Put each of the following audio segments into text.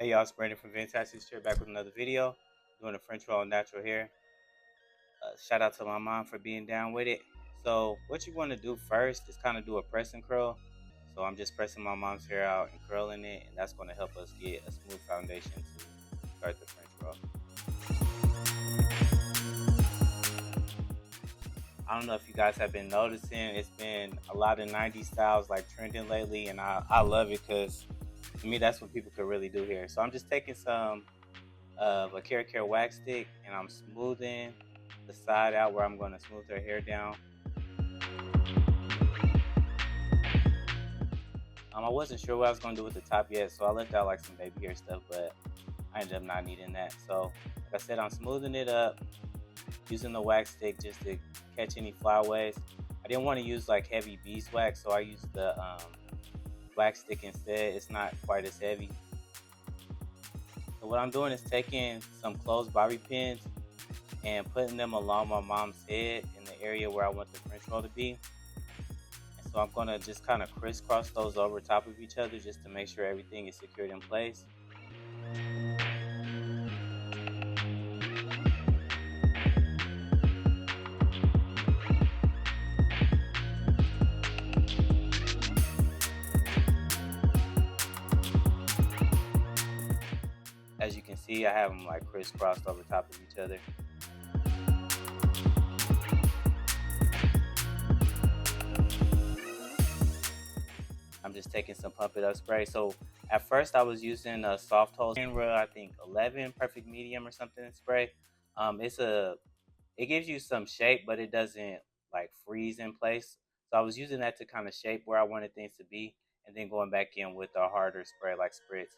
Hey y'all, it's Brandon from Fantastic Chair back with another video, doing a French roll natural hair. Shout out to my mom for being down with it. So what you want to do first is kind of do a press and curl. So I'm just pressing my mom's hair out and curling it, and that's going to help us get a smooth foundation to start the French roll. I don't know if you guys have been noticing, it's been a lot of 90s styles like trending lately, and I love it because to me that's what people could really do here. So I'm just taking some of a Care wax stick and I'm smoothing the side out where I'm going to smooth her hair down. I wasn't sure what I was going to do with the top yet, so I left out like some baby hair stuff, but I ended up not needing that. So like I said, I'm smoothing it up using the wax stick just to catch any flyaways. I didn't want to use like heavy beeswax, so I used the wax stick instead. It's not quite as heavy. So what I'm doing is taking some closed bobby pins and putting them along my mom's head in the area where I want the French roll to be. And so I'm going to just kind of crisscross those over top of each other just to make sure everything is secured in place. As you can see, I have them like crisscrossed over top of each other. I'm just taking some Pump It Up spray. So at first I was using a soft hold I think 11 perfect medium or something spray. It gives you some shape, but it doesn't like freeze in place. So I was using that to kind of shape where I wanted things to be, and then going back in with a harder spray like Spritz.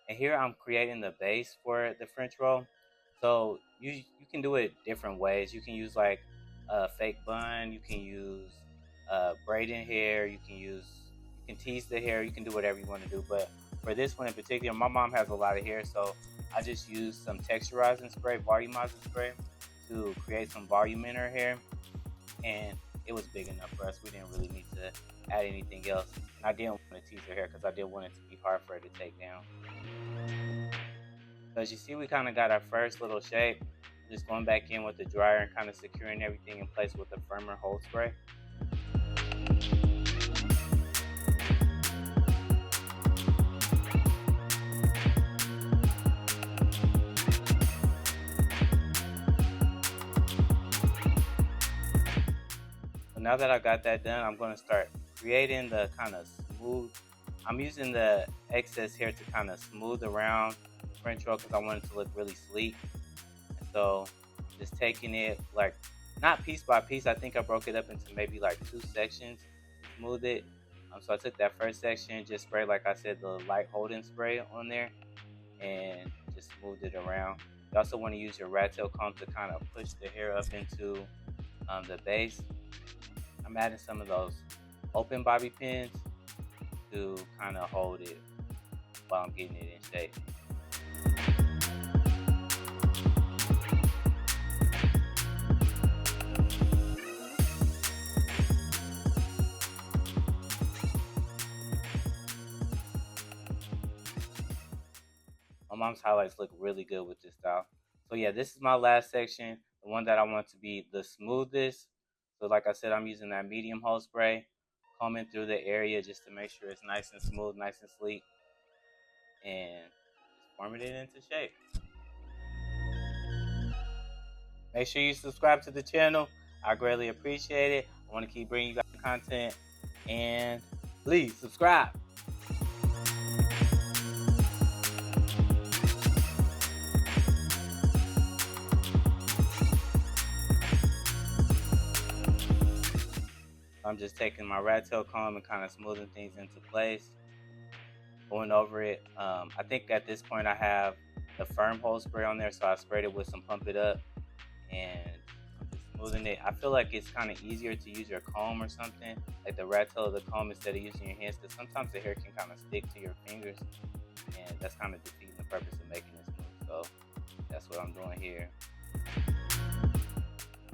And here I'm creating the base for the French roll. So you can do it different ways. You can use like a fake bun. You can use braiding hair. You can tease the hair. You can do whatever you want to do. But for this one in particular, my mom has a lot of hair, so I just used some texturizing spray, volumizing spray, to create some volume in her hair, and it was big enough for us. We didn't really need to add anything else. And I didn't want to tease her hair because I didn't want it to be hard for her to take down. So as you see, we kind of got our first little shape. Just going back in with the dryer and kind of securing everything in place with the firmer hold spray. So now that I got that done, I'm going to start creating the kind of smooth. I'm using the excess hair to kind of smooth around the French roll because I want it to look really sleek. And so just taking it like not piece by piece. I think I broke it up into maybe like 2 sections to smooth it. So I took that first section, just sprayed, like I said, the light holding spray on there, and just smoothed it around. You also want to use your rat tail comb to kind of push the hair up into the base. I'm adding some of those open bobby pins to kind of hold it while I'm getting it in shape. My mom's highlights look really good with this style. So yeah, this is my last section, the one that I want to be the smoothest. So like I said, I'm using that medium hold spray, combing through the area just to make sure it's nice and smooth, nice and sleek, and just forming it into shape. Make sure you subscribe to the channel. I greatly appreciate it. I want to keep bringing you guys content, and please subscribe. I'm just taking my rat tail comb and kind of smoothing things into place, going over it. I think at this point I have the firm hold spray on there, so I sprayed it with some Pump It Up, and I'm just smoothing it. I feel like it's kind of easier to use your comb or something, like the rat tail of the comb, instead of using your hands, because sometimes the hair can kind of stick to your fingers, and that's kind of defeating the purpose of making it smooth. So that's what I'm doing here.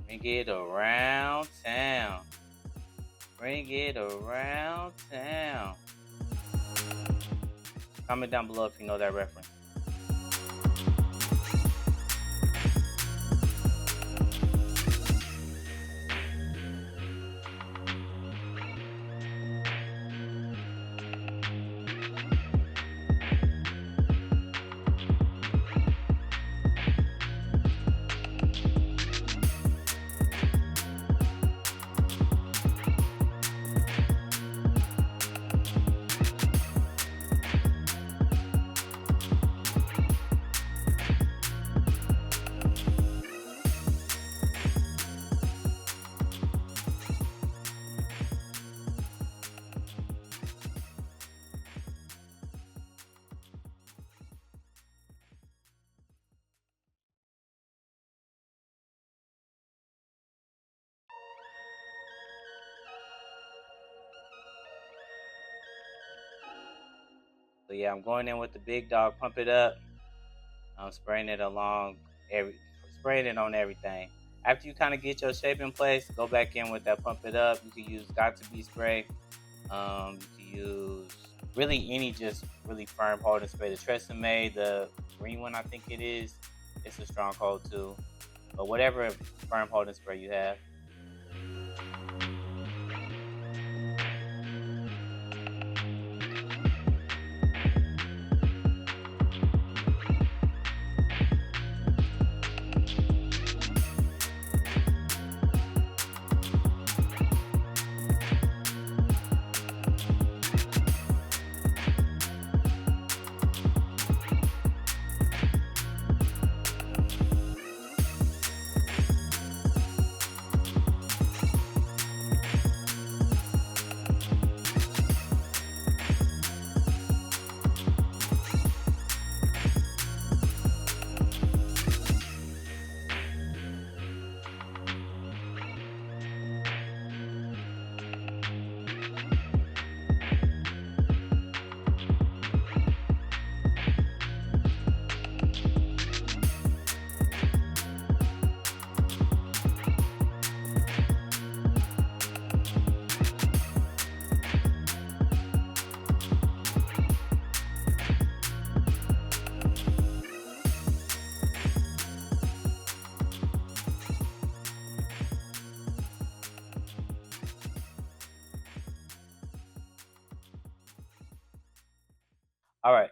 Bring it around town. Bring it around town. Comment down below if you know that reference. So yeah, I'm going in with the big dog, pump it up. I'm spraying it along every, spraying it on everything. After you kind of get your shape in place, go back in with that pump it up. You can use got to be spray. You can use really any just really firm holding spray. The Tresemme, the green one I think it is, it's a strong hold too. But whatever firm holding spray you have. All right.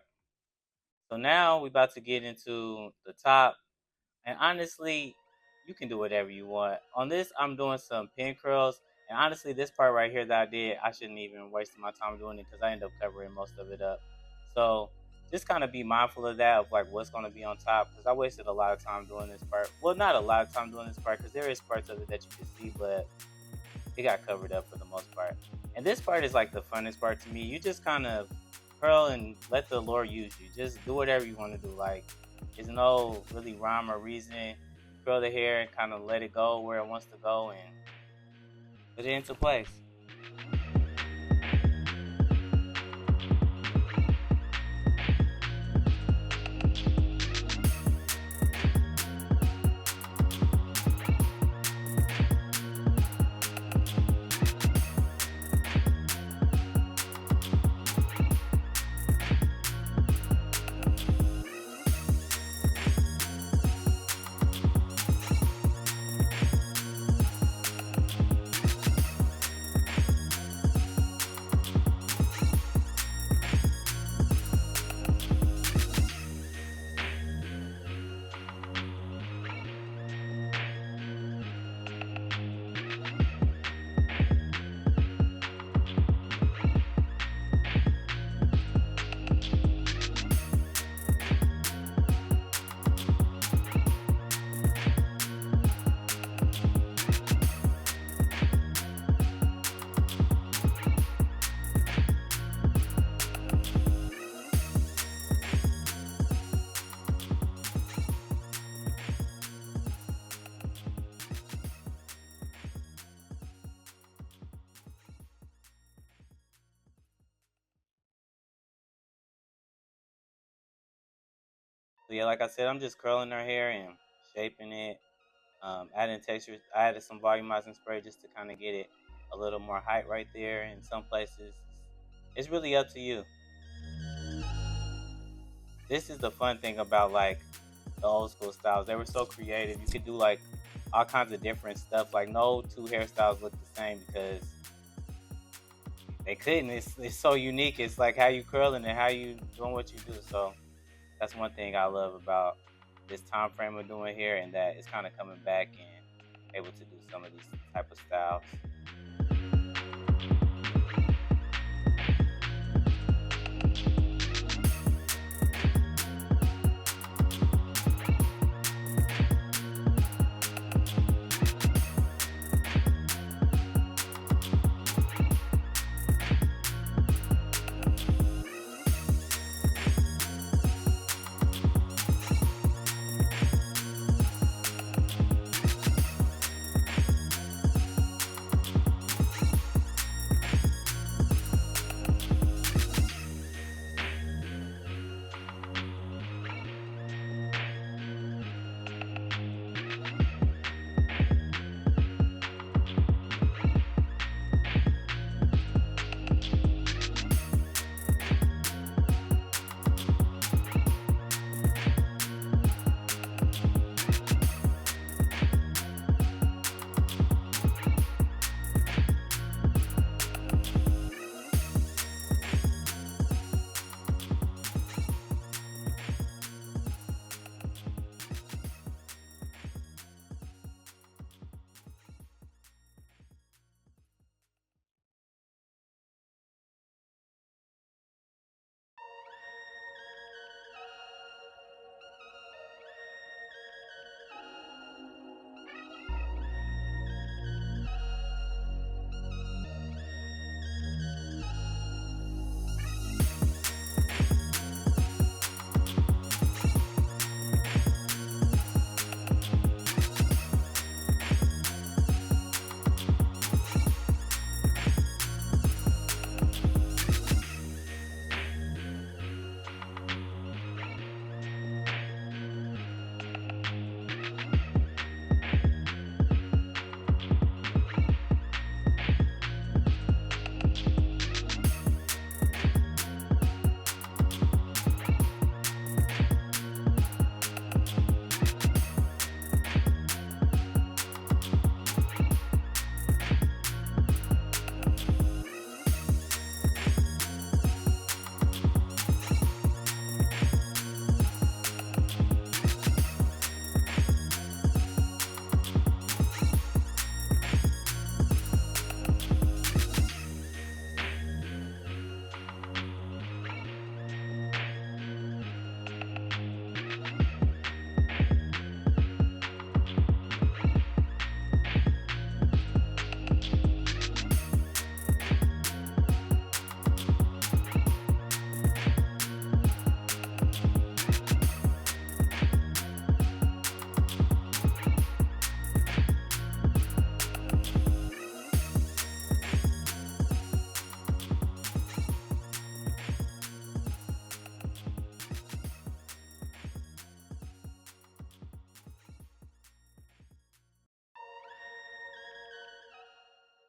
So now we're about to get into the top. And honestly, you can do whatever you want. On this, I'm doing some pin curls. And honestly, this part right here that I did, I shouldn't even waste my time doing it because I end up covering most of it up. So just kind of be mindful of that, of like what's going to be on top, because I wasted a lot of time doing this part. Well, not a lot of time doing this part because there is parts of it that you can see, but it got covered up for the most part. And this part is like the funnest part to me. You just kind of curl and let the Lord use you. Just do whatever you want to do. Like, there's no really rhyme or reason. Curl the hair and kind of let it go where it wants to go and put it into place. So yeah, like I said, I'm just curling her hair and shaping it, adding textures. I added some volumizing spray just to kind of get it a little more height right there. In some places, it's really up to you. This is the fun thing about like the old school styles. They were so creative. You could do like all kinds of different stuff. Like no two hairstyles look the same because they couldn't. It's so unique. It's like how you curling and how you doing what you do. So that's one thing I love about this time frame of doing hair, and that it's kind of coming back and able to do some of these type of styles.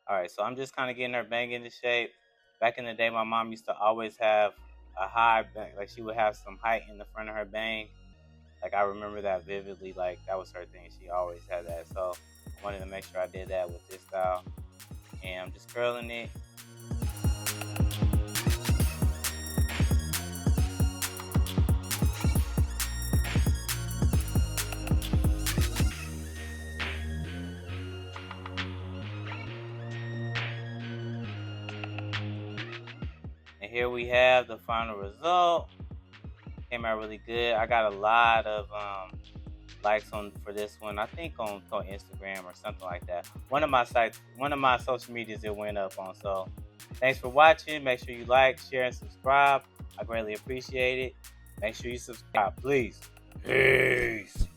All right, so I'm just kind of getting her bang into shape. Back in the day, my mom used to always have a high bang, like she would have some height in the front of her bang. Like I remember that vividly. Like that was her thing. She always had that. So I wanted to make sure I did that with this style. And I'm just curling it. And here we have the final result. Came out really good. I got a lot of likes on for this one. I think on Instagram or something like that. One of my sites, one of my social medias, it went up on. So thanks for watching. Make sure you like, share, and subscribe. I greatly appreciate it. Make sure you subscribe, please. Peace.